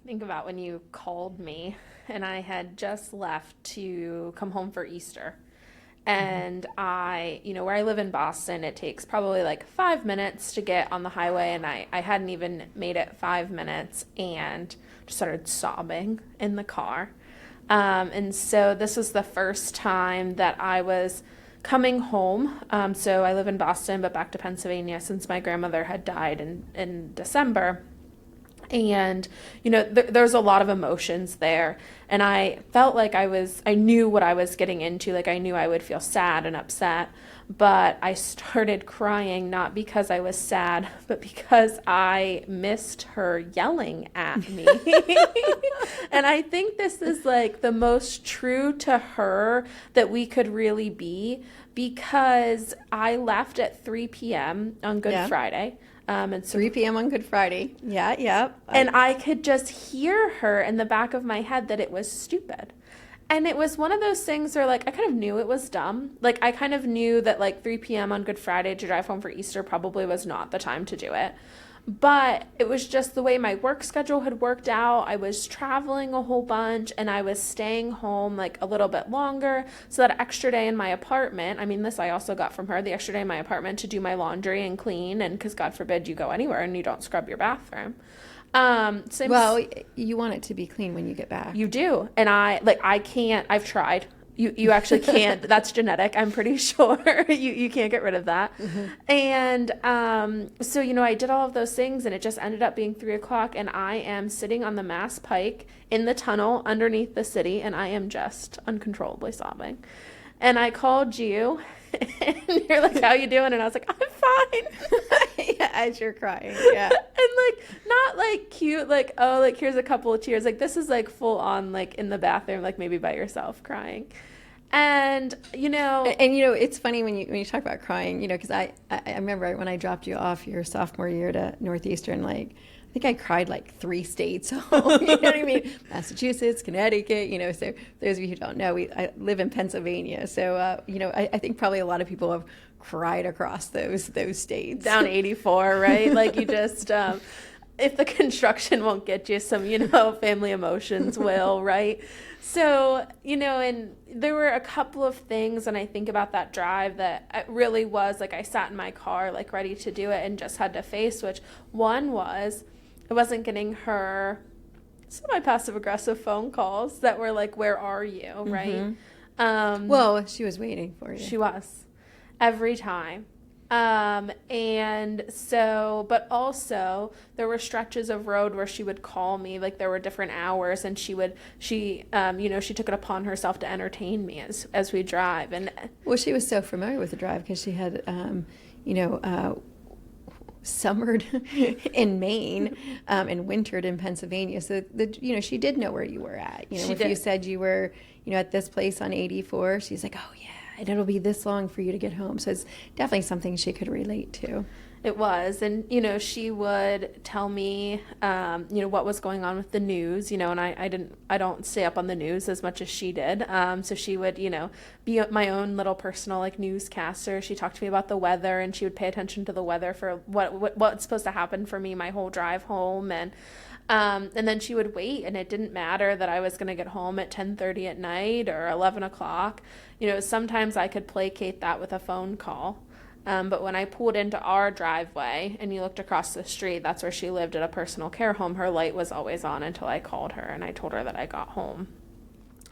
Think about when you called me and I had just left to come home for Easter. Mm-hmm. And where I live in Boston, it takes probably like 5 minutes to get on the highway. And I hadn't even made it 5 minutes and just started sobbing in the car. And so this was the first time that I was coming home. So I live in Boston, but back to Pennsylvania since my grandmother had died in December. And there's a lot of emotions there, and I felt like I knew what I was getting into. Like, I knew I would feel sad and upset, but I started crying not because I was sad, but because I missed her yelling at me. And I think this is like the most true to her that we could really be, because I left at 3 p.m. on Good Yeah. Friday. And so 3 p.m. on Good Friday. Yeah, yeah. and I could just hear her in the back of my head that it was stupid. And it was one of those things where, like, I kind of knew it was dumb. Like, I kind of knew that, like, 3 p.m. on Good Friday to drive home for Easter probably was not the time to do it. But it was just the way my work schedule had worked out. I was traveling a whole bunch and I was staying home like a little bit longer. So that extra day in my apartment, I mean, this I also got from her, the extra day in my apartment to do my laundry and clean. And because God forbid you go anywhere and you don't scrub your bathroom. Well, you want it to be clean when you get back. You do. And I can't, I've tried. You actually can't. That's genetic. I'm pretty sure you can't get rid of that. Mm-hmm. And so I did all of those things, and it just ended up being 3 o'clock, and I am sitting on the Mass Pike in the tunnel underneath the city, and I am just uncontrollably sobbing. And I called you, and you're like, "How you doing?" And I was like, "I'm fine." Yeah, as you're crying. Yeah. And like, not like cute, like, oh, like here's a couple of tears. Like, this is like full on, like in the bathroom, like maybe by yourself crying. And And it's funny when you talk about crying, because I remember when I dropped you off your sophomore year to Northeastern, like I think I cried like 3 states home. You know what I mean? Massachusetts, Connecticut. So those of you who don't know, I live in Pennsylvania. So I think probably a lot of people have cried across those states. down 84, right? Like, you just if the construction won't get you, some family emotions will, right? So and there were a couple of things when I think about that drive that it really was like I sat in my car like ready to do it and just had to face, which one was I wasn't getting her semi passive aggressive phone calls that were like, where are you, right? Well, she was waiting for you. She was every time. And so, but also there were stretches of road where she would call me, like there were different hours, and she took it upon herself to entertain me as we drive. And Well, she was so familiar with the drive because she had, summered in Maine, and wintered in Pennsylvania. So she did know where you were at. If did. you said you were, at this place on 84, she's like, oh yeah, and it'll be this long for you to get home. So it's definitely something she could relate to. It was. And, she would tell me, what was going on with the news, and I don't stay up on the news as much as she did. So she would, be my own little personal, like, newscaster. She talked to me about the weather, and she would pay attention to the weather for what's supposed to happen for me my whole drive home. And then she would wait, and it didn't matter that I was going to get home at 10:30 at night or 11 o'clock. Sometimes I could placate that with a phone call. But when I pulled into our driveway and you looked across the street, that's where she lived at a personal care home. Her light was always on until I called her and I told her that I got home.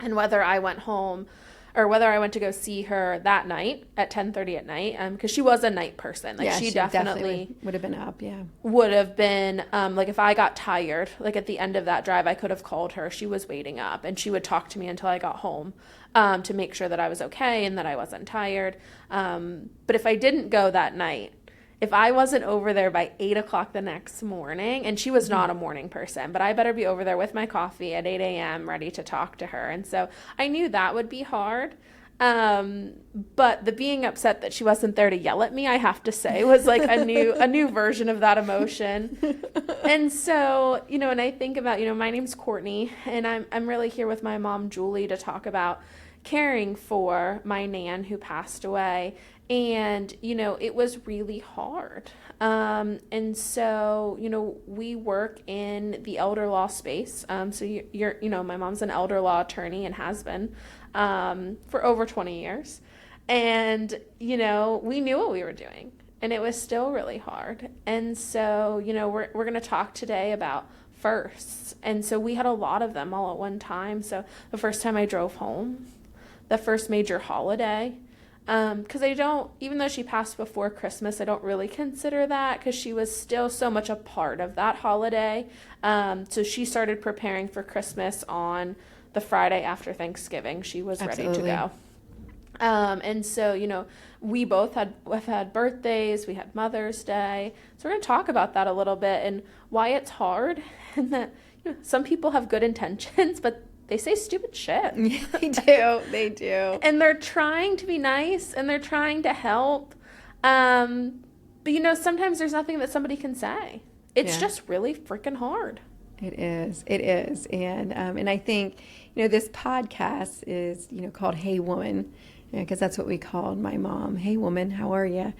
And whether I went home or whether I went to go see her that night at 10:30 at night, because she was a night person. Like, Yeah, she definitely would have been up. Yeah. would have been, like, if I got tired, like at the end of that drive, I could have called her. She was waiting up, and she would talk to me until I got home, to make sure that I was okay and that I wasn't tired. But if I didn't go that night, if I wasn't over there by 8 o'clock the next morning, and she was not a morning person, but I better be over there with my coffee at 8 a.m. ready to talk to her. And so I knew that would be hard. But the being upset that she wasn't there to yell at me, I have to say, was like a new version of that emotion. And so, and I think about, my name's Cortney, and I'm really here with my mom, Julie, to talk about caring for my nan who passed away. And, it was really hard. And so, we work in the elder law space. So my mom's an elder law attorney and has been for over 20 years. And, we knew what we were doing, and it was still really hard. And so, we're going to talk today about firsts. And so we had a lot of them all at one time. So the first time I drove home, the first major holiday, because even though she passed before Christmas, I don't really consider that because she was still so much a part of that holiday. So she started preparing for Christmas on the Friday after Thanksgiving. She was ready to go. And so, we both have had birthdays, we had Mother's Day. So we're going to talk about that a little bit and why it's hard, and that some people have good intentions, but they say stupid shit. They do. And they're trying to be nice and they're trying to help. But sometimes there's nothing that somebody can say. It's just really freaking hard. It is. And I think, this podcast is, called Hey Woman, because that's what we called my mom. Hey woman, how are you?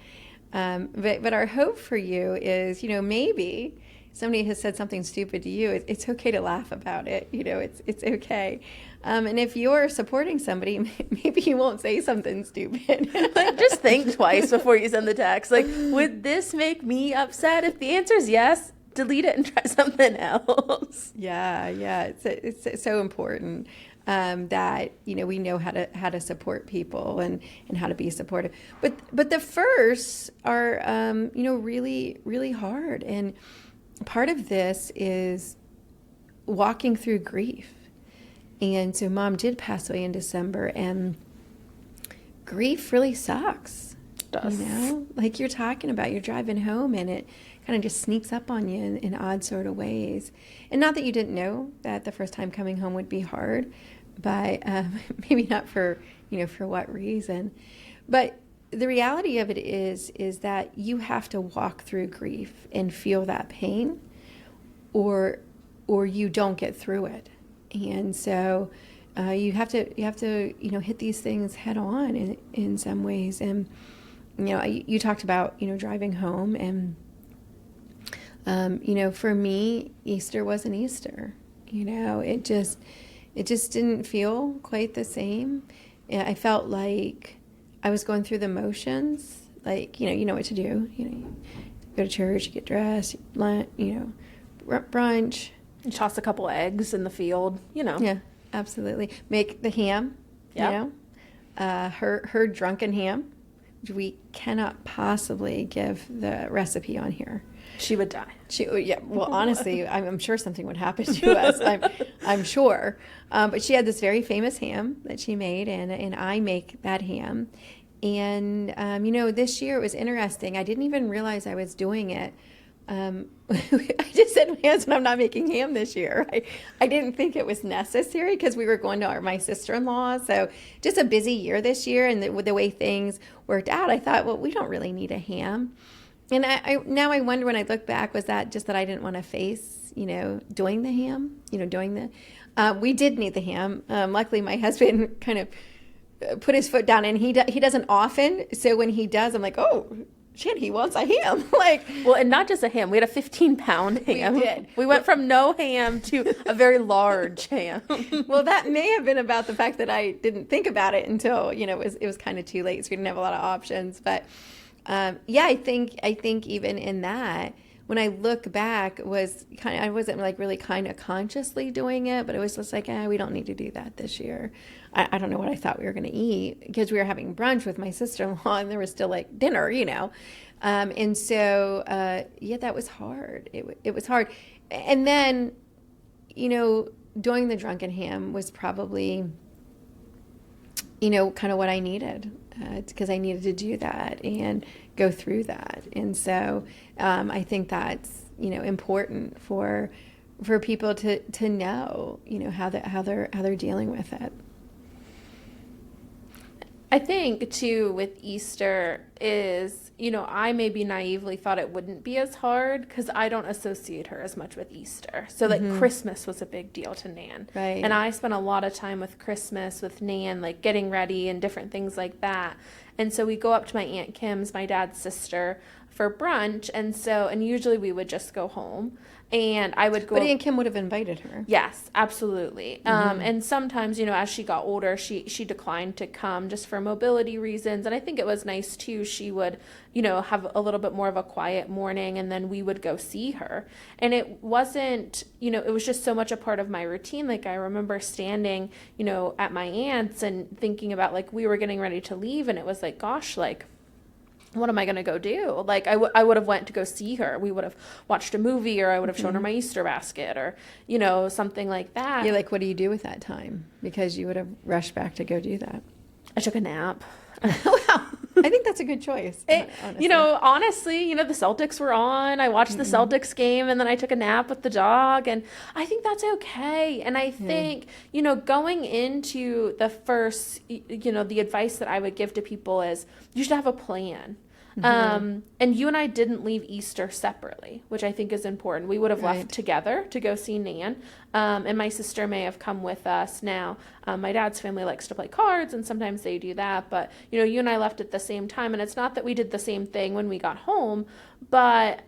But our hope for you is, maybe somebody has said something stupid to you, it's okay to laugh about it. It's okay. And if you're supporting somebody, maybe you won't say something stupid. Just think twice before you send the text. Would this make me upset? If the answer is yes, delete it and try something else. Yeah. It's so important that we know how to support people and how to be supportive. But the firsts are really, really hard. And part of this is walking through grief. And so Mom did pass away in December, and grief really sucks. It does. Like you're talking about, you're driving home and it kind of just sneaks up on you in odd sort of ways. And not that you didn't know that the first time coming home would be hard, but maybe not for what reason. But the reality of it is that you have to walk through grief and feel that pain, or you don't get through it. And so you have to hit these things head on in some ways. And you talked about driving home, and for me, Easter wasn't Easter. It just didn't feel quite the same. I felt like I was going through the motions. Like, you know what to do. You go to church, you get dressed, brunch. You toss a couple eggs in the field, Yeah, absolutely. Make the ham, her drunken ham, which we cannot possibly give the recipe on here. She would die. Well, honestly, I'm sure something would happen to us. I'm sure. But she had this very famous ham that she made, and I make that ham. And, this year it was interesting. I didn't even realize I was doing it. I just said to my husband, I'm not making ham this year. I didn't think it was necessary because we were going to my sister-in-law. So just a busy year this year, and the way things worked out, I thought, well, we don't really need a ham. And now I wonder, when I look back, was that just that I didn't want to face, doing the ham, we did need the ham. Luckily, my husband kind of put his foot down, and he doesn't often. So when he does, I'm like, oh, shit, he wants a ham. Well, and not just a ham. We had a 15-pound ham. We did. We went from no ham to a very large ham. Well, that may have been about the fact that I didn't think about it until, it was kind of too late. So we didn't have a lot of options. But I think even in that, when I look back, I wasn't really kind of consciously doing it, but it was just like, we don't need to do that this year. I don't know what I thought we were going to eat, because we were having brunch with my sister-in-law, and there was still dinner, and so that was hard. It was hard, and then doing the drunken ham was probably kind of what I needed, because I needed to do that and go through that. And so I think that's important for people to know how they're dealing with it. I think too with Easter is, I maybe naively thought it wouldn't be as hard because I don't associate her as much with Easter. So like Christmas was a big deal to Nan. And Right. I spent a lot of time with Christmas with Nan, like getting ready and different things like that. And so we go up to my Aunt Kim's, my dad's sister, for brunch. And usually we would just go home. And I would But go. Aunt Kim would have invited her. Yes, absolutely. And sometimes, as she got older, she declined to come just for mobility reasons. And I think it was nice too. She would, have a little bit more of a quiet morning, and then we would go see her. And it wasn't, it was just so much a part of my routine. Like I remember standing, at my aunt's and thinking about like we were getting ready to leave, and it was like, gosh, like what am I going to go do? Like I would have went to go see her. We would have watched a movie, or I would have shown her my Easter basket, or, something like that. You're like, what do you do with that time? Because you would have rushed back to go do that. I took a nap. Wow. I think that's a good choice. Honestly. Honestly, the Celtics were on. I watched the Celtics game, and then I took a nap with the dog, and I think that's okay. And I think, going into the first, the advice that I would give to people is you should have a plan. And you and I didn't leave Easter separately, which I think is important. We would have Right. left together to go see Nan. And my sister may have come with us. Now, my dad's family likes to play cards, and sometimes they do that. But, you and I left at the same time. And it's not that we did the same thing when we got home, but,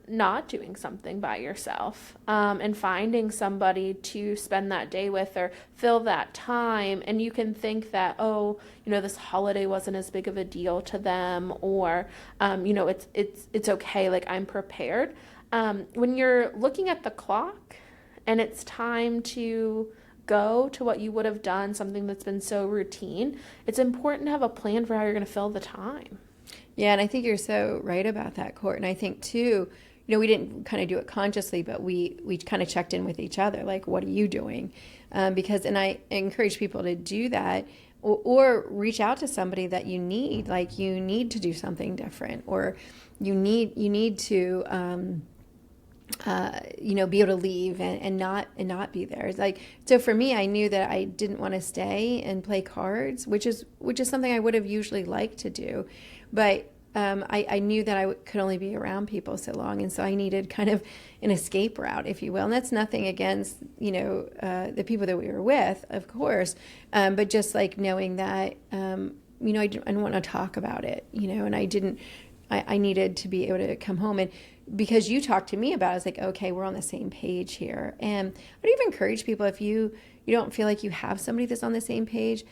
not doing something by yourself, and finding somebody to spend that day with or fill that time. And you can think that, oh, this holiday wasn't as big of a deal to them, or, it's okay. Like I'm prepared. When you're looking at the clock and it's time to go to what you would have done, something that's been so routine, it's important to have a plan for how you're going to fill the time. Yeah, and I think you're so right about that, Court. And I think too, we didn't kind of do it consciously, but we kind of checked in with each other, like, what are you doing? And I encourage people to do that, or reach out to somebody that you need, like you need to do something different, or you need to be able to leave and not be there. It's like, so for me, I knew that I didn't want to stay and play cards, which is something I would have usually liked to do, but I knew that I could only be around people so long, and so I needed kind of an escape route, if you will. And that's nothing against the people that we were with, of course, but just like knowing that I didn't want to talk about it, and I needed to be able to come home. And because you talked to me about it, I was like, okay, we're on the same page here. And I'd even encourage people, if you don't feel like you have somebody that's on the same page,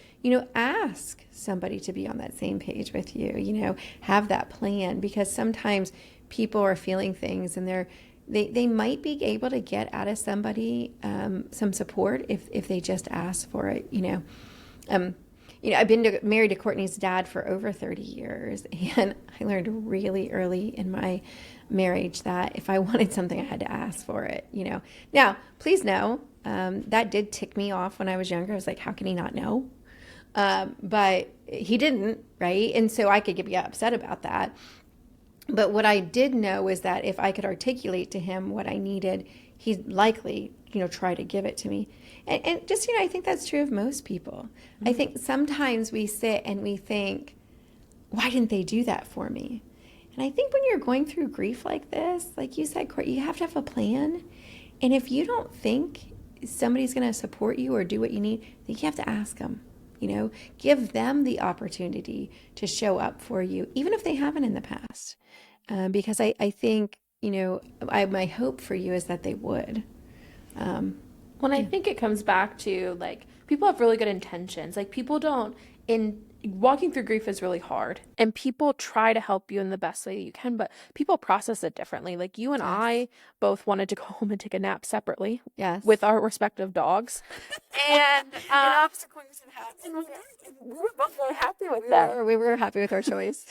ask somebody to be on that same page with you, have that plan, because sometimes people are feeling things, and they might be able to get out of somebody some support if they just ask for it. I've been married to Cortney's dad for over 30 years, and I learned really early in my marriage that if I wanted something, I had to ask for it. Now, please know, that did tick me off when I was younger. I was like, how can he not know? But he didn't, right? And so I could get upset about that. But what I did know is that if I could articulate to him what I needed, he'd likely, try to give it to me. And just, I think that's true of most people. Mm-hmm. I think sometimes we sit and we think, why didn't they do that for me? And I think when you're going through grief like this, like you said, Court, you have to have a plan. And if you don't think somebody's going to support you or do what you need, I think you have to ask them. Give them the opportunity to show up for you, even if they haven't in the past. Because I think, my hope for you is that they would. Well, I think it comes back to like people have really good intentions. Like people don't in walking through grief is really hard, and people try to help you in the best way you can, but people process it differently. Like you and Yes. I both wanted to go home and take a nap separately, Yes. with our respective dogs, and we were both very happy with that. We were happy with our choice.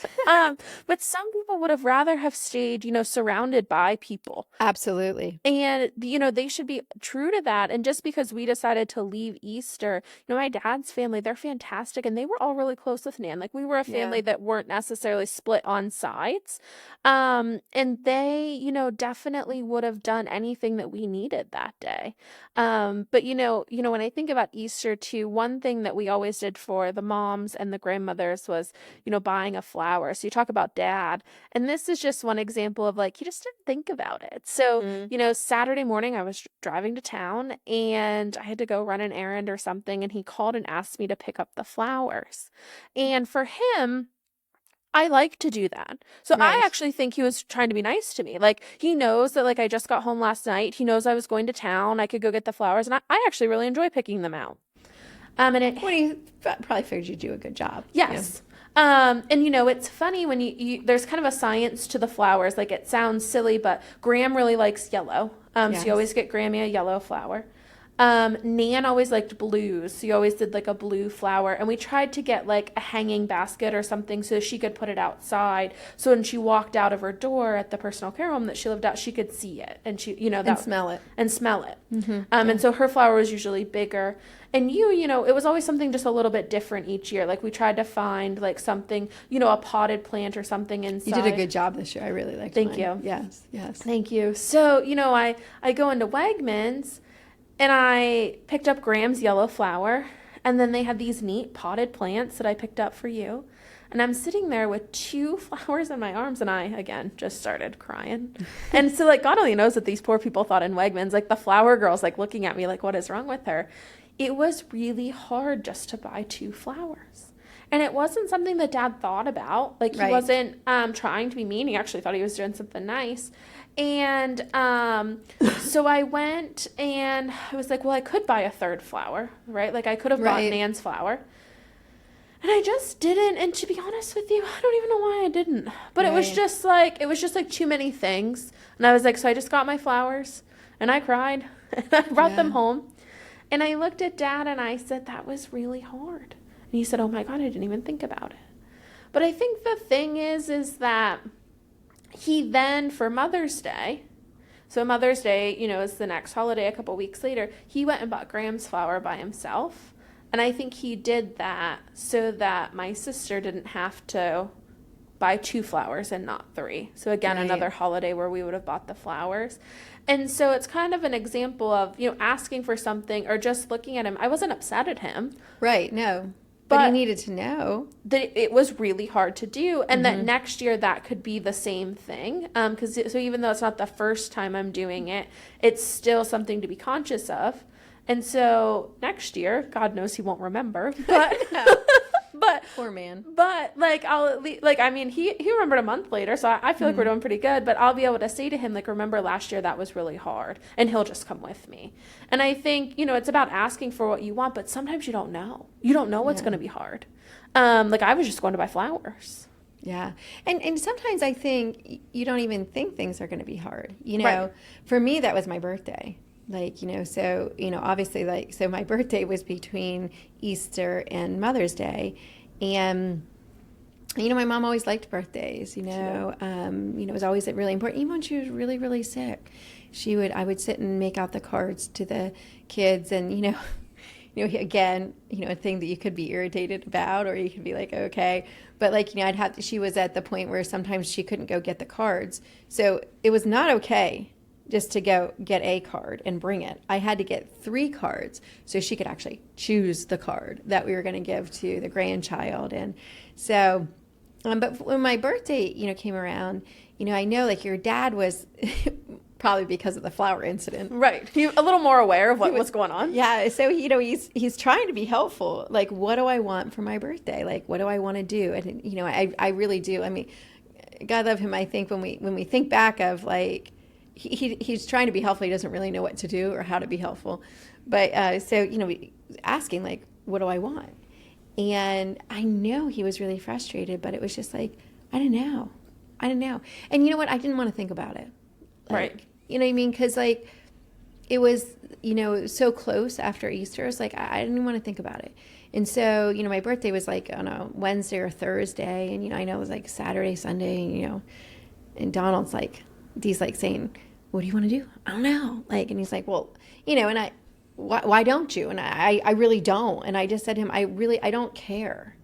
But some people would have rather have stayed, surrounded by people. Absolutely. And, they should be true to that. And just because we decided to leave Easter, my dad's family, they're fantastic. And they were all really close with Nan. Like, we were a family Yeah. that weren't necessarily split on sides. And they, definitely would have done anything that we needed that day. But when I think about Easter too, one thing that we always did for the moms and the grandmothers was, buying a flower. So you talk about dad, and this is just one example of like, he just didn't think about it. So, Mm. Saturday morning I was driving to town and I had to go run an errand or something, and he called and asked me to pick up the flowers. And for him, I like to do that. So I Right. actually think he was trying to be nice to me. Like, he knows that, like, I just got home last night. He knows I was going to town. I could go get the flowers, and I actually really enjoy picking them out. And it, What do you probably figured you'd do a good job. yes. And it's funny when there's kind of a science to the flowers. Like, it sounds silly, but Graham really likes yellow. So Yes. you always get Grammy a yellow flower. Nan always liked blues, so you always did like a blue flower, and we tried to get like a hanging basket or something so she could put it outside, so when she walked out of her door at the personal care home that she lived at, she could see it, and she, that, And smell it. and smell it. Mm-hmm. And so her flower was usually bigger, and it was always something just a little bit different each year. Like, we tried to find like something, a potted plant or something inside. You did a good job this year. I really liked Thank mine. you. Yes. Thank you. So, I go into Wegmans and I picked up Graham's yellow flower, and then they had these neat potted plants that I picked up for you. And I'm sitting there with 2 flowers in my arms, and I, again, just started crying. And so, like, God only knows what these poor people thought in Wegmans. Like, the flower girl's, like, looking at me like, what is wrong with her? It was really hard just to buy 2 flowers. And it wasn't something that Dad thought about. Like, he Right. wasn't trying to be mean. He actually thought he was doing something nice. And so I went and I was like, well, I could buy a 3rd flower, right? Like, I could have bought Right. Nan's flower. And I just didn't. And to be honest with you, I don't even know why I didn't. But it was Right. just like too many things. And I was like, so I just got my flowers and I cried and I brought them Yeah. home. And I looked at Dad and I said, that was really hard. And he said, oh my God, I didn't even think about it. But I think the thing is that he then, for Mother's Day, so Mother's Day, is the next holiday a couple weeks later, he went and bought Graham's flower by himself. And I think he did that so that my sister didn't have to buy 2 flowers and not 3. So again, Right. another holiday where we would have bought the flowers. And so it's kind of an example of, asking for something or just looking at him. I wasn't upset at him. Right. No. But But he needed to know. that it was really hard to do, and that Mm-hmm. next year that could be the same thing, because so even though it's not the first time I'm doing it, it's still something to be conscious of. And so next year, God knows he won't remember, but but Poor man. like, I'll at least, like, I mean, he remembered a month later, so I feel like we're doing pretty good. But I'll be able to say to him, like, remember last year that was really hard, and he'll just come with me. And I think it's about asking for what you want, but sometimes you don't know. You don't know what's Yeah. going to be hard. Like, I was just going to buy flowers. Yeah. And sometimes I think you don't even think things are going to be hard. Right. For me, that was my birthday. Like, so, obviously, like, so my birthday was between Easter and Mother's Day. And, my mom always liked birthdays, it was always really important. Even when she was really, really sick, I would sit and make out the cards to the kids. And, again, a thing that you could be irritated about, or you could be like, okay. But like, she was at the point where sometimes she couldn't go get the cards. So it was not okay just to go get a card and bring it. I had to get 3 cards so she could actually choose the card that we were going to give to the grandchild. And so, but when my birthday, came around, I know like your dad was probably because of the flower incident. Right. He a little more aware of what was going on. Yeah. So, he's trying to be helpful. Like, what do I want for my birthday? Like, what do I want to do? And, I really do. I mean, God love him. I think when we think back of like, he's trying to be helpful. He doesn't really know what to do or how to be helpful. But so, asking like, what do I want? And I know he was really frustrated, but it was just like, I don't know. And you know what? I didn't want to think about it. Like, Right. You know what I mean? Because like, it was, so close after Easter. It's like, I didn't want to think about it. And so, my birthday was like on a Wednesday or Thursday. And, I know it was like Saturday, Sunday, and Donald's like, he's like saying, what do you want to do? I don't know. Like, and he's like, well, and why don't you? And I really don't. And I just said to him, I don't care.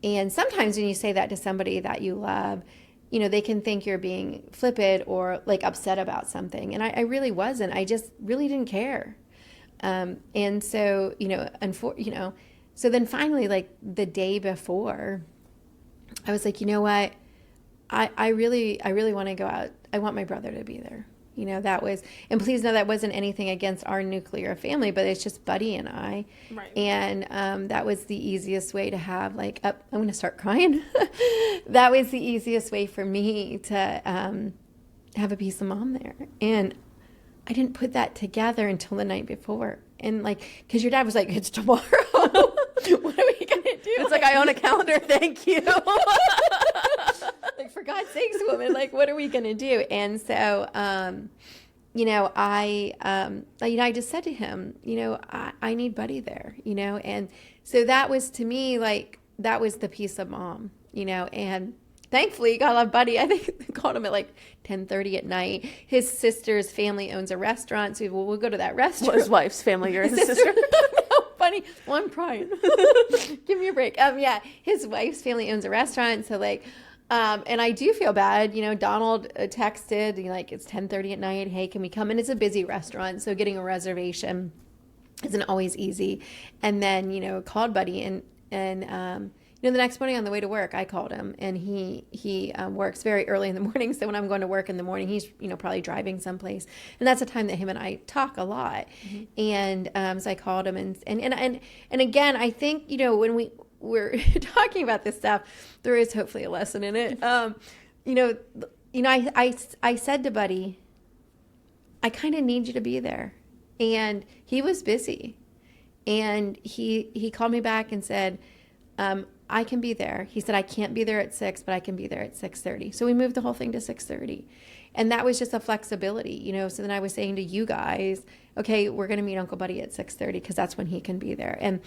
And sometimes when you say that to somebody that you love, they can think you're being flippant or like upset about something. And I really wasn't. I just really didn't care. And so, so then finally, like the day before, I was like, you know what? I really want to go out. I want my brother to be there. That was, and please know that wasn't anything against our nuclear family, but it's just Buddy and I. Right. And that was the easiest way to have I'm going to start crying. That was the easiest way for me to have a piece of mom there. And I didn't put that together until the night before. And because your dad was like, it's tomorrow. What are we going to do? It's like, I own a calendar. Thank you. For God's sakes, woman, what are we going to do? And so, I just said to him, I need Buddy there, and so that was to me, that was the piece of mom, and thankfully, God love Buddy. I think I called him at 10:30 at night. His sister's family owns a restaurant, so we'll go to that restaurant. Well, his wife's family, or his sister? No, funny. Well, I'm crying. Give me a break. His wife's family owns a restaurant, so and I do feel bad. Donald texted, it's 10:30 at night. Hey, can we come? And it's a busy restaurant, so getting a reservation isn't always easy. And then, called Buddy, and the next morning on the way to work, I called him, and he works very early in the morning. So when I'm going to work in the morning, he's, probably driving someplace. And that's a time that him and I talk a lot. Mm-hmm. And so I called him, and again, I think, when we're talking about this stuff, there is hopefully a lesson in it. I said to Buddy, I kind of need you to be there. And he was busy. And he called me back and said, I can be there. He said, I can't be there at 6, but I can be there at 6:30. So we moved the whole thing to 6:30. And that was just a flexibility, So then I was saying to you guys, okay, we're going to meet Uncle Buddy at 6:30 because that's when he can be there. And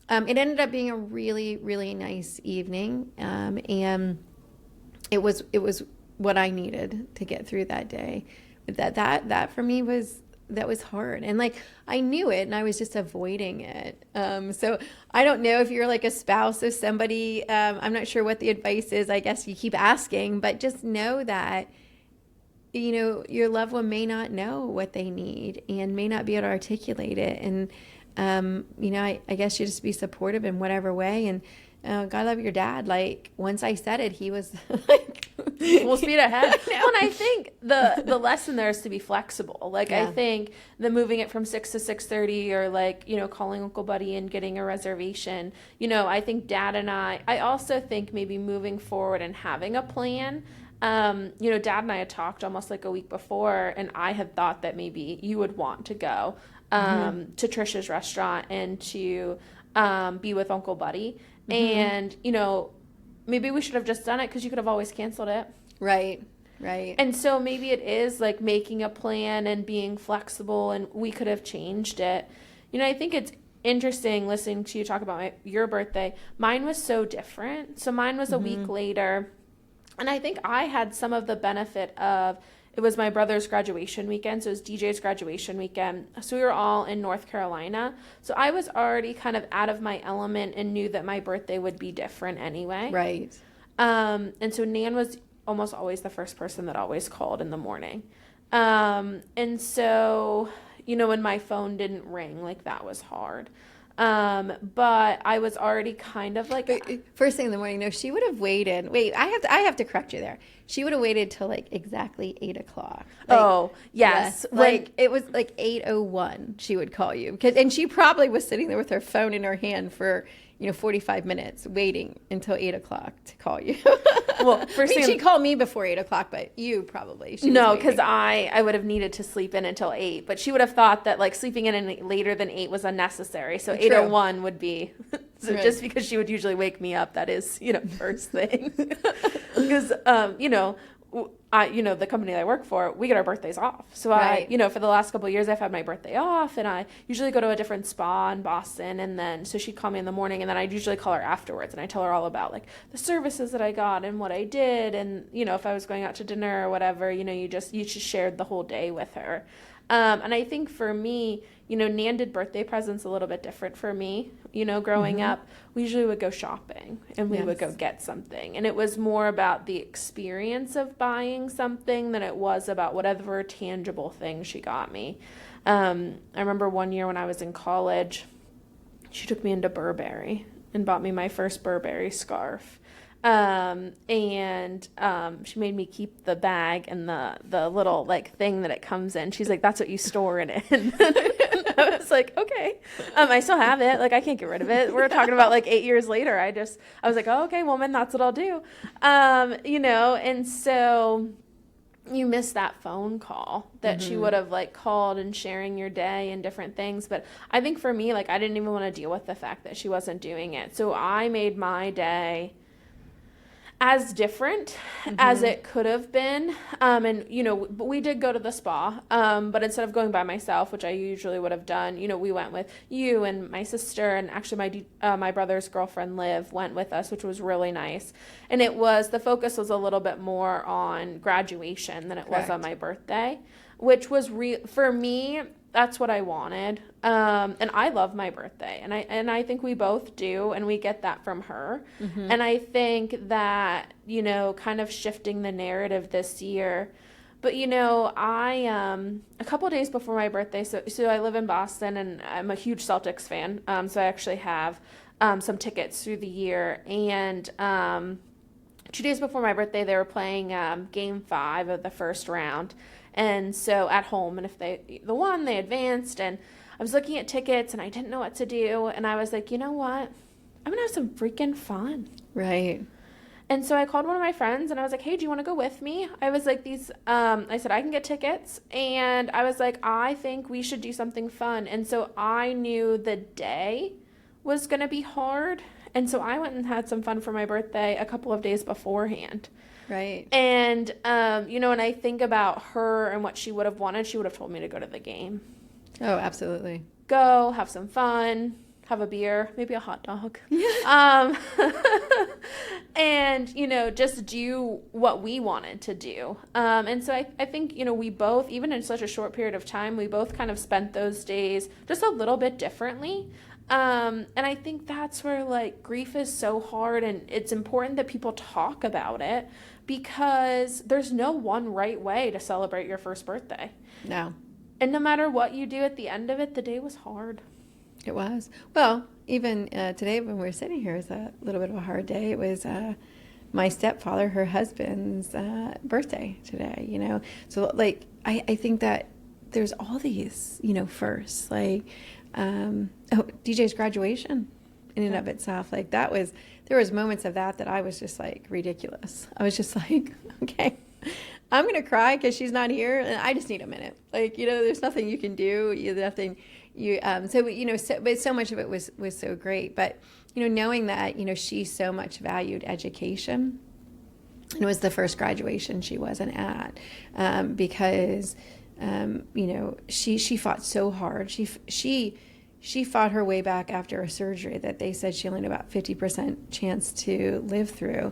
it ended up being a really, really nice evening, and it was what I needed to get through that day. That for me was hard, and I knew it, and I was just avoiding it. So I don't know if you're a spouse of somebody. I'm not sure what the advice is. I guess you keep asking, but just know that your loved one may not know what they need and may not be able to articulate it, and I guess you just be supportive in whatever way. And God love your dad. Once I said it, he was full speed ahead. Well, and I think the lesson there is to be flexible. I think the moving it from 6 to 6:30, or calling Uncle Buddy and getting a reservation. I think Dad and I also think maybe moving forward and having a plan. Dad and I had talked almost a week before, and I had thought that maybe you would want to go to Trisha's restaurant and to be with Uncle Buddy. Mm-hmm. And, maybe we should have just done it because you could have always canceled it. Right. And so maybe it is making a plan and being flexible, and we could have changed it. I think it's interesting listening to you talk about your birthday. Mine was so different. So mine was a week later. And I think I had some of the benefit of, it was my brother's graduation weekend, so it was DJ's graduation weekend. So we were all in North Carolina. So I was already kind of out of my element and knew that my birthday would be different anyway. Right. And so Nan was almost always the first person that always called in the morning. And so, when my phone didn't ring, that was hard. But I was already kind of first thing in the morning. No, she would have waited. Wait, I have to correct you there. She would have waited till exactly 8:00. Oh, yes. It was 8:01. She would call you and she probably was sitting there with her phone in her hand for 45 minutes waiting until 8:00 to call you. Well, she called me before 8:00, but you probably. No, because I would have needed to sleep in until 8, but she would have thought that sleeping in later than 8 was unnecessary. So 8:01 would be, so right. Just because she would usually wake me up, that is, first thing. Because, the company that I work for, we get our birthdays off. So right. For the last couple of years, I've had my birthday off, and I usually go to a different spa in Boston. And then, so she'd call me in the morning, and then I'd usually call her afterwards, and I tell her all about the services that I got and what I did. And, if I was going out to dinner or whatever, you just shared the whole day with her. And I think for me, Nan did birthday presents a little bit different for me. Growing up, we usually would go shopping and we would go get something. And it was more about the experience of buying something than it was about whatever tangible thing she got me. I remember one year when I was in college, she took me into Burberry and bought me my first Burberry scarf. She made me keep the bag and the little like thing that it comes in. She's like, that's what you store in it. I was like, okay. I still have it. Like, I can't get rid of it. We're talking about like 8 years later. I was like, oh, okay, woman, that's what I'll do. And so you miss that phone call that she would have like called and sharing your day and different things. But I think for me, like, I didn't even want to deal with the fact that she wasn't doing it. So I made my day as different as it could have been. But we did go to the spa. But instead of going by myself, which I usually would have done, we went with you and my sister, and actually my brother's girlfriend Liv went with us, which was really nice. And the focus was a little bit more on graduation than it was on my birthday, which was for me, that's what I wanted. And I love my birthday, and I think we both do, and we get that from her. And I think that, kind of shifting the narrative this year. But, I, a couple of days before my birthday, so I live in Boston, and I'm a huge Celtics fan. So I actually have some tickets through the year. And 2 days before my birthday, they were playing Game 5 of the first round. And so at home, and if they won, they advanced. And I was looking at tickets, and I didn't know what to do. And I was like, you know what? I'm going to have some freaking fun. Right. And so I called one of my friends, and I was like, hey, do you want to go with me? I was like, I said, I can get tickets. And I was like, I think we should do something fun. And so I knew the day was going to be hard. And so I went and had some fun for my birthday a couple of days beforehand. Right. And, when I think about her and what she would have wanted, she would have told me to go to the game. Oh, absolutely. Go, have some fun, have a beer, maybe a hot dog. And, just do what we wanted to do. And so I think, we both, even in such a short period of time, we both kind of spent those days just a little bit differently. And I think that's where, like, grief is so hard, and it's important that people talk about it, because there's no one right way to celebrate your first birthday. No. And no matter what you do at the end of it, the day was hard. It was. Well, even today when we were sitting here, it was a little bit of a hard day. It was my stepfather, her husband's birthday today, So, like, I think that there's all these, firsts, like, DJ's graduation in and of itself. Like, there was moments of that I was just like, ridiculous. I was just like, okay, I'm going to cry because she's not here, and I just need a minute. Like, there's nothing you can do. But so much of it was so great. But, knowing that, she so much valued education, and it was the first graduation she wasn't at, because, she fought so hard. She fought her way back after a surgery that they said she only had about 50% chance to live through,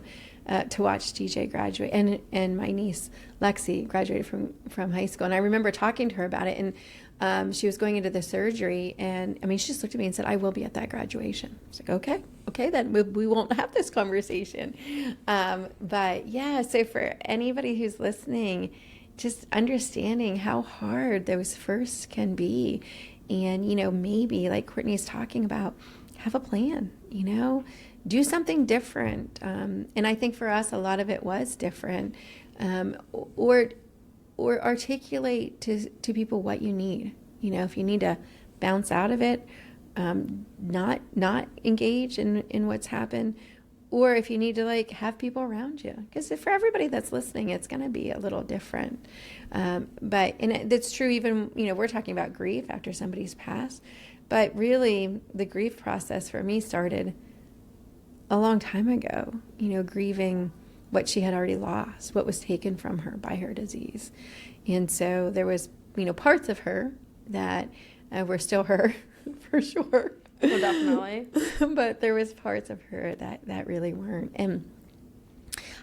to watch DJ graduate. And my niece, Lexi, graduated from high school. And I remember talking to her about it, and she was going into the surgery, and, she just looked at me and said, I will be at that graduation. I was like, okay, then we won't have this conversation. But, yeah, so for anybody who's listening, just understanding how hard those firsts can be. And, maybe, like Courtney's talking about, have a plan, do something different. And I think for us, a lot of it was different. Or articulate to people what you need. If you need to bounce out of it, not engage in what's happened, or if you need to, like, have people around you. Because for everybody that's listening, it's going to be a little different. But that's true even, we're talking about grief after somebody's passed. But really, the grief process for me started a long time ago, grieving what she had already lost, what was taken from her by her disease. And so there was, parts of her that were still her, for sure. Well, definitely. But there was parts of her that really weren't. And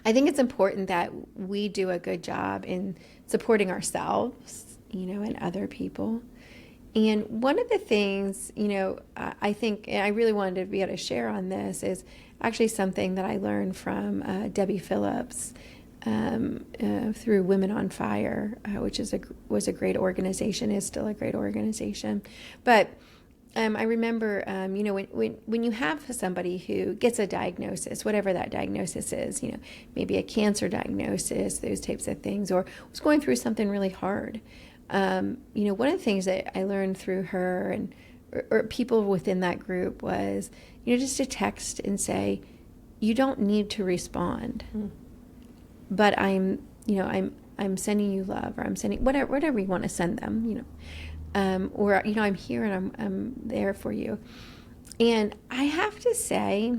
I think it's important that we do a good job in supporting ourselves, in other people. And one of the things, I think, and I really wanted to be able to share on this, is actually something that I learned from Debbie Phillips through Women on Fire, which was a great organization, is still a great organization. But I remember, when you have somebody who gets a diagnosis, whatever that diagnosis is, maybe a cancer diagnosis, those types of things, or was going through something really hard. One of the things that I learned through her or people within that group was, just to text and say, you don't need to respond, but I'm sending you love, or I'm sending whatever you want to send them, or, I'm here and I'm there for you. And I have to say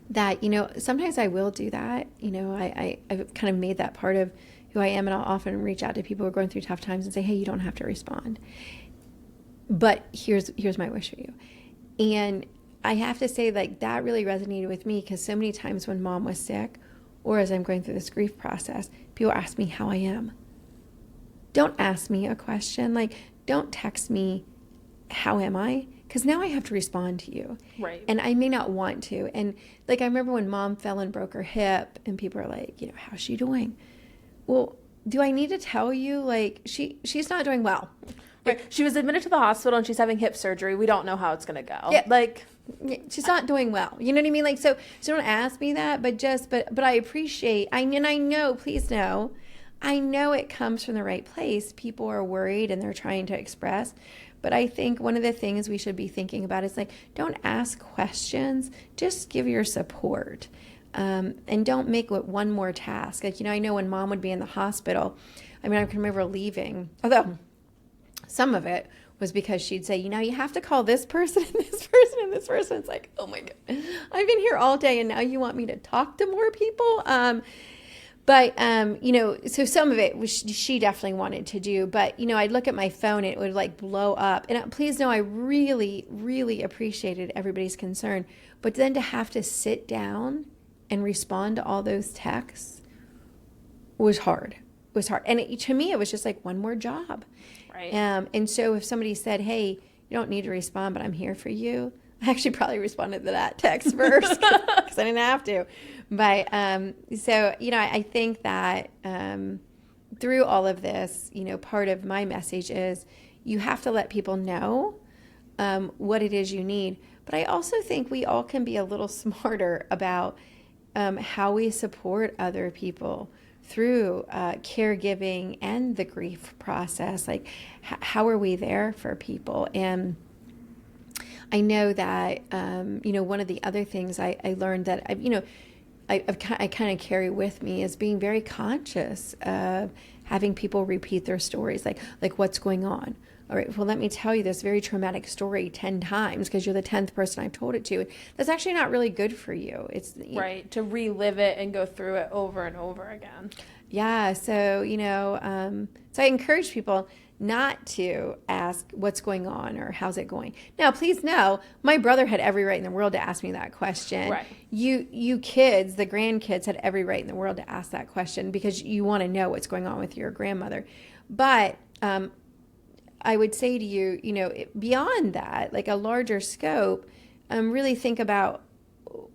that, sometimes I will do that. I've kind of made that part of who I am, and I'll often reach out to people who are going through tough times and say, hey, you don't have to respond, but here's my wish for you. And I have to say, like, that really resonated with me, because so many times when Mom was sick, or as I'm going through this grief process, people ask me how I am. Don't ask me a question. Like, don't text me, how am I? Because now I have to respond to you. Right. And I may not want to. And like, I remember when Mom fell and broke her hip, and people are like, how's she doing? Well, do I need to tell you, like, she's not doing well. Right. She was admitted to the hospital and she's having hip surgery. We don't know how it's going to go. Yeah. Like, she's not doing well. You know what I mean? Like, so don't ask me that, but I appreciate, and I know, please know, I know it comes from the right place. People are worried and they're trying to express. But I think one of the things we should be thinking about is, like, don't ask questions, just give your support. And don't make it one more task. Like, I know when Mom would be in the hospital, I can remember leaving, although some of it was because she'd say, you have to call this person and this person and this person. It's like, oh my God, I've been here all day and now you want me to talk to more people? So some of it she definitely wanted to do, but, I'd look at my phone and it would, like, blow up. And please know, I really, really appreciated everybody's concern. But then to have to sit down and respond to all those texts was hard. And to me, it was just like one more job. right. And so if somebody said, hey, you don't need to respond, but I'm here for you, I actually probably responded to that text first because I didn't have to. But so, I think that through all of this, part of my message is you have to let people know what it is you need. But I also think we all can be a little smarter about how we support other people through caregiving and the grief process. Like, how are we there for people? And I know that, one of the other things I learned that I kind of carry with me is being very conscious of having people repeat their stories, like what's going on. All right, well, let me tell you this very traumatic story 10 times because you're the 10th person I've told it to. That's actually not really good for you. It's right, to relive it and go through it over and over again. Yeah, so, so I encourage people not to ask what's going on or how's it going. Now, please know, my brother had every right in the world to ask me that question. Right. You kids, the grandkids, had every right in the world to ask that question because you want to know what's going on with your grandmother. But I would say to you, beyond that, like a larger scope, really think about,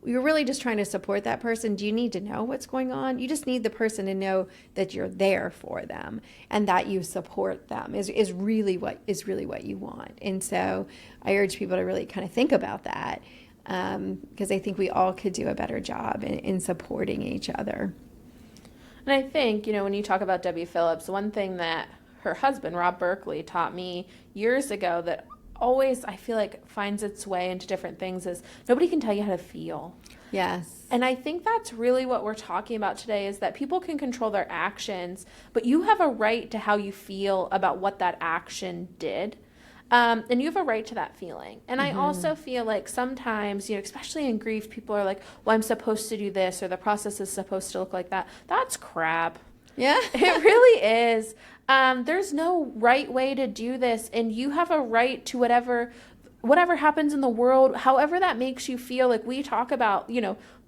you're really just trying to support that person. Do you need to know what's going on? You just need the person to know that you're there for them and that you support them is really what you want. And so I urge people to really kind of think about that because I think we all could do a better job in supporting each other. And I think, when you talk about Debbie Phillips, one thing that her husband, Rob Berkeley, taught me years ago that always, I feel like, finds its way into different things is nobody can tell you how to feel. Yes. And I think that's really what we're talking about today is that people can control their actions, but you have a right to how you feel about what that action did. And you have a right to that feeling. And I also feel like sometimes, especially in grief, people are like, well, I'm supposed to do this or the process is supposed to look like that. That's crap. Yeah. It really is. There's no right way to do this, and you have a right to whatever happens in the world, however that makes you feel. Like we talk about,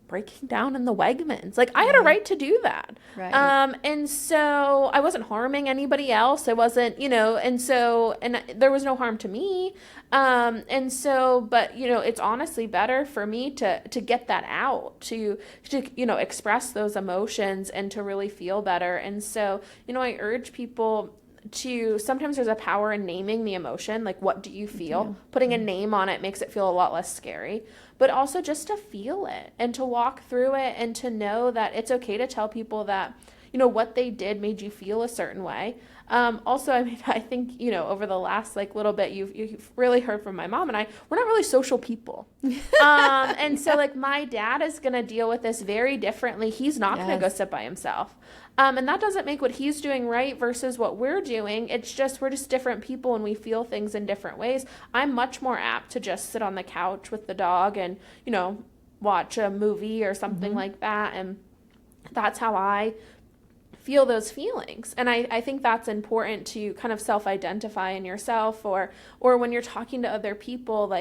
breaking down in the Wegmans. Like, I had a right to do that. Right. And so I wasn't harming anybody else. I wasn't, and there was no harm to me. And so, but, it's honestly better for me to get that out, to express those emotions and to really feel better. And so, I urge people to, sometimes there's a power in naming the emotion. Like, what do you feel? Putting a name on it makes it feel a lot less scary, but also just to feel it and to walk through it and to know that it's okay to tell people that, what they did made you feel a certain way. Also, I mean, I think, over the last little bit, you've really heard from my mom and I, we're not really social people. And so my dad is going to deal with this very differently. He's not going to go sit by himself. And that doesn't make what he's doing right versus what we're doing. It's just, we're just different people and we feel things in different ways. I'm much more apt to just sit on the couch with the dog and, watch a movie or something like that. And that's how I feel those feelings. And I think that's important to kind of self-identify in yourself, or when you're talking to other people,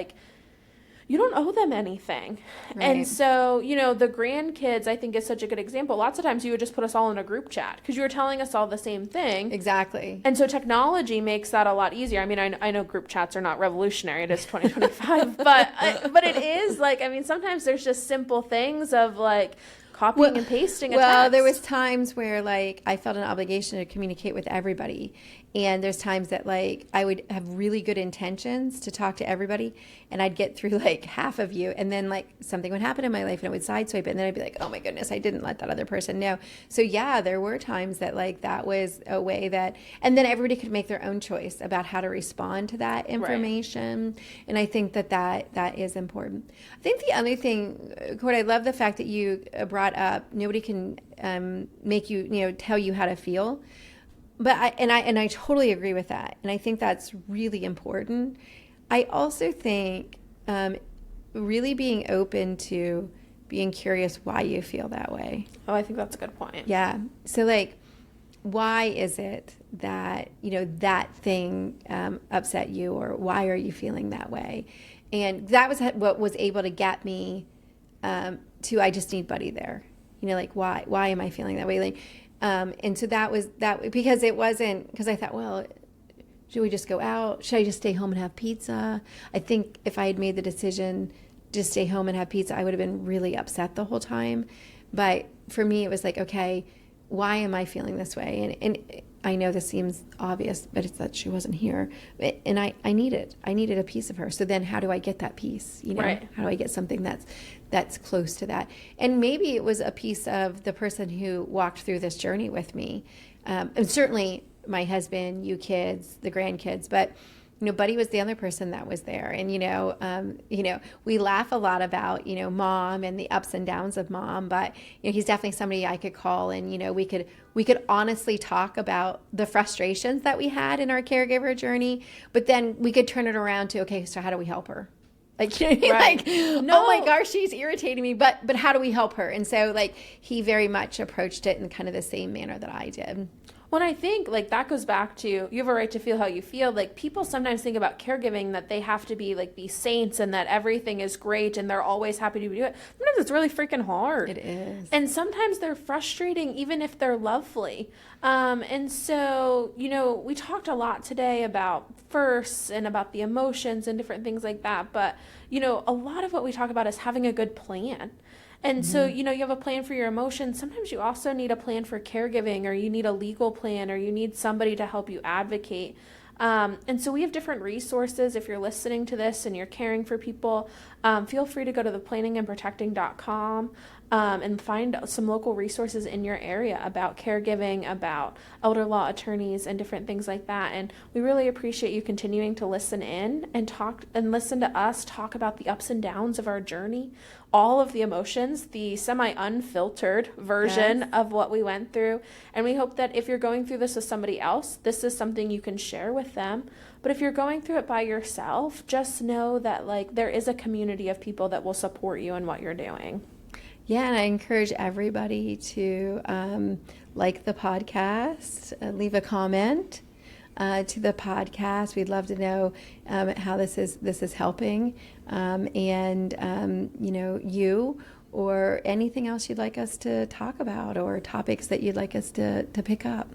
you don't owe them anything. Right. And so, the grandkids, I think, is such a good example. Lots of times you would just put us all in a group chat because you were telling us all the same thing. Exactly. And so technology makes that a lot easier. I mean, I know group chats are not revolutionary. It is 2025. but it is, sometimes there's just simple things of copying and pasting a text. Well, there was times where I felt an obligation to communicate with everybody. And there's times that I would have really good intentions to talk to everybody, and I'd get through half of you, and then something would happen in my life and it would sideswipe it, and then I'd be like, oh my goodness, I didn't let that other person know. So yeah, there were times that that was a way that, and then everybody could make their own choice about how to respond to that information. Right. And I think that is important. I think the other thing, Court, I love the fact that you brought up nobody can make you, tell you how to feel. But I totally agree with that. And I think that's really important. I also think really being open to being curious why you feel that way. Oh, I think that's a good point. Yeah. So why is it that, that thing upset you, or why are you feeling that way? And that was what was able to get me to, I just need Buddy there. Why am I feeling that way? And so that was that, because it wasn't, because I thought, well, should we just go out? Should I just stay home and have pizza? I think if I had made the decision to stay home and have pizza, I would have been really upset the whole time. But for me, it was okay, why am I feeling this way? And I know this seems obvious, but it's that she wasn't here. And I needed a piece of her. So then how do I get that piece? Right. How do I get something that's close to that? And maybe it was a piece of the person who walked through this journey with me. And certainly my husband, you kids, the grandkids, but Buddy was the other person that was there. And, we laugh a lot about, mom and the ups and downs of mom, but, he's definitely somebody I could call, and, we could honestly talk about the frustrations that we had in our caregiver journey, but then we could turn it around to, okay, so how do we help her? Right. No. Oh my gosh, she's irritating me, but how do we help her? And so he very much approached it in kind of the same manner that I did. Well, I think that goes back to, you have a right to feel how you feel. People sometimes think about caregiving that they have to be saints and that everything is great and they're always happy to do it. Sometimes it's really freaking hard. It is. And sometimes they're frustrating even if they're lovely. And so, we talked a lot today about firsts and about the emotions and different things like that. But, a lot of what we talk about is having a good plan. And so, you have a plan for your emotions. Sometimes you also need a plan for caregiving, or you need a legal plan, or you need somebody to help you advocate. And so we have different resources. If you're listening to this and you're caring for people, feel free to go to theplanningandprotecting.com and find some local resources in your area about caregiving, about elder law attorneys, and different things like that. And we really appreciate you continuing to listen in and talk and listen to us talk about the ups and downs of our journey, all of the emotions, the semi-unfiltered version of what we went through. And we hope that if you're going through this with somebody else, this is something you can share with them. But if you're going through it by yourself, just know that there is a community of people that will support you in what you're doing. Yeah, and I encourage everybody to like the podcast, leave a comment to the podcast. We'd love to know how this is helping, and you or anything else you'd like us to talk about, or topics that you'd like us to pick up.